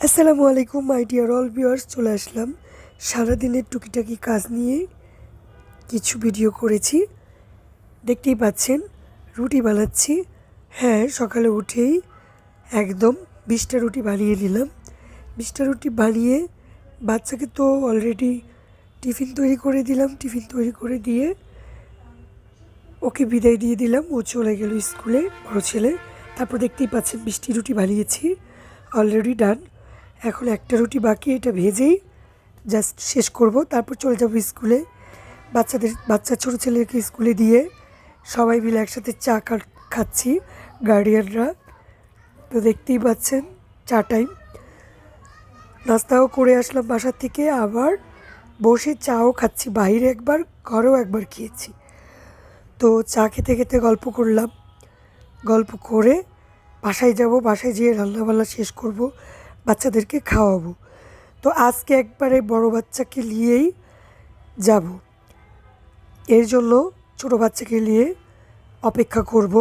আসসালামু আলাইকুম my dear all viewers, চলে আসলাম সারাদিনের টুকিটাকি কাজ নিয়ে কিছু ভিডিও করেছি। দেখতেই পাচ্ছেন রুটি বানাচ্ছি। হ্যাঁ, সকালে উঠেই একদম 20টা রুটি বানিয়ে নিলাম। 20টা রুটি বানিয়ে বাচ্চাকে তো অলরেডি টিফিন তৈরি করে দিলাম। টিফিন তৈরি করে দিয়ে ওকে বিদায় দিয়ে দিলাম। ও চলে গেল স্কুলে, বড় ছেলে। তারপর দেখতেই পাচ্ছেন 20টি রুটি বানিয়েছি, অলরেডি ডান। এখন একটা রুটি বাকি, এটা ভেজেই জাস্ট শেষ করব, তারপর চলে যাব স্কুলে। বাচ্চা ছোটো ছেলেকে স্কুলে দিয়ে সবাই মিলে একসাথে চা খাচ্ছি, গার্ডিয়ানরা। তো দেখতেই পাচ্ছেন চা টাইম। নাস্তাও করে আসলাম বাসার থেকে, আবার বসে চাও খাচ্ছি। বাইরে একবার, ঘরেও একবার খেয়েছি। তো চা খেতে খেতে গল্প করলাম। গল্প করে বাসায় যাব, বাসায় যেয়ে রান্নাবান্না শেষ করব, বাচ্চাদেরকে খাওয়াবো। তো আজকে একবারে বড় বাচ্চাকে নিয়েই যাব, এর জন্য ছোটো বাচ্চাকে নিয়ে অপেক্ষা করব।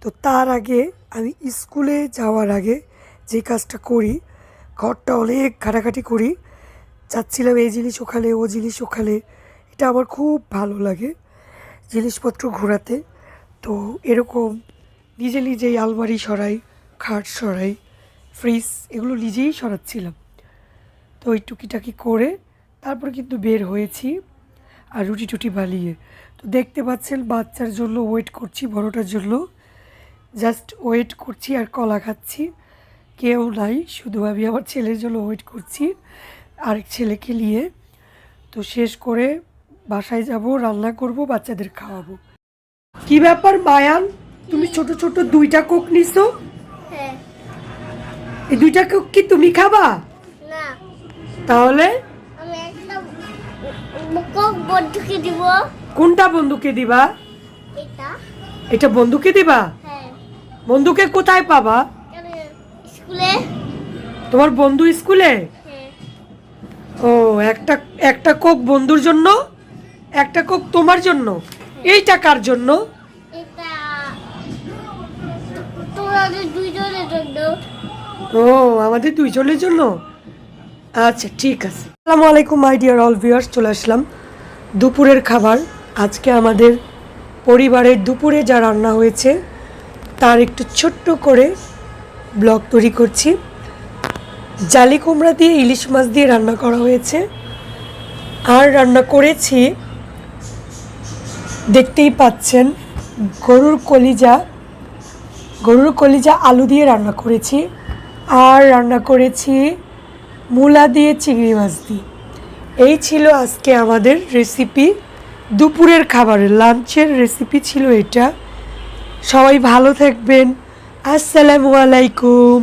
তো তার আগে আমি স্কুলে যাওয়ার আগে যে কাজটা করি, ঘরটা অনেক ঘাটাঘাটি করি। চাচ্ছিলাম এই জিনিস ওখানে, ও জিনিস ওখানে। এটা আমার খুব ভালো লাগে জিনিসপত্র ঘোরাতে। তো এরকম নিজেই আলমারি সরাই, খাট সরাই, ফ্রিজ, এগুলো নিজেই সরাচ্ছিলাম। তো ওই টুকিটাকি করে তারপর কিন্তু বের হয়েছি আর রুটি টুটি বানিয়ে। তো দেখতে পাচ্ছেন বাচ্চার জন্য ওয়েট করছি, বড়টার জন্য জাস্ট ওয়েট করছি আর কলা খাচ্ছি। কেউ নাই, শুধু আমি আমার ছেলের জন্য ওয়েট করছি, আরেক ছেলেকে নিয়ে। তো শেষ করে বাসায় যাব, রান্না করব, বাচ্চাদের খাওয়াবো। কি ব্যাপার মায়ান, তুমি ছোট ছোট 2টা কোক নিছো? হ্যাঁ। এই 2টা কোক কি তুমি খাবা? না, তাহলে আমি একটা কোক বন্ধুকে দিব। কোনটা বন্ধুকে দিবা? এটা। এটা বন্ধুকে দিবা? হ্যাঁ। বন্ধুকে কোথায় পাবা? স্কুলে। তোমার বন্ধু স্কুলে? হ্যাঁ। ও, একটা কোক বন্ধুর জন্য, একটা কোক তোমার জন্য। এইটা কার জন্য? এটা তোমাদের দুইজনের জন্য। ও, আমাদের দুইজনের জন্য। আচ্ছা, ঠিক আছে। আসসালামু আলাইকুম মাই ডিয়ার অল ভিউয়ার্স, চলে আসলাম দুপুরের খাবার। আজকে আমাদের পরিবারের দুপুরে যা রান্না হয়েছে তার একটু ছোট্ট করে ব্লগ তৈরি করছি। জালি কুমড়া দিয়ে ইলিশ মাছ দিয়ে রান্না করা হয়েছে। আর রান্না করেছি, দেখতেই পাচ্ছেন, গরুর কলিজা আলু দিয়ে রান্না করেছি। আর রান্না করেছি মূলা দিয়ে চিংড়ি মাছ দিয়ে। এই ছিল আজকে আমাদের রেসিপি, দুপুরের খাবারের লাঞ্চের রেসিপি ছিল এটা। সবাই ভালো থাকবেন। আসসালামু আলাইকুম।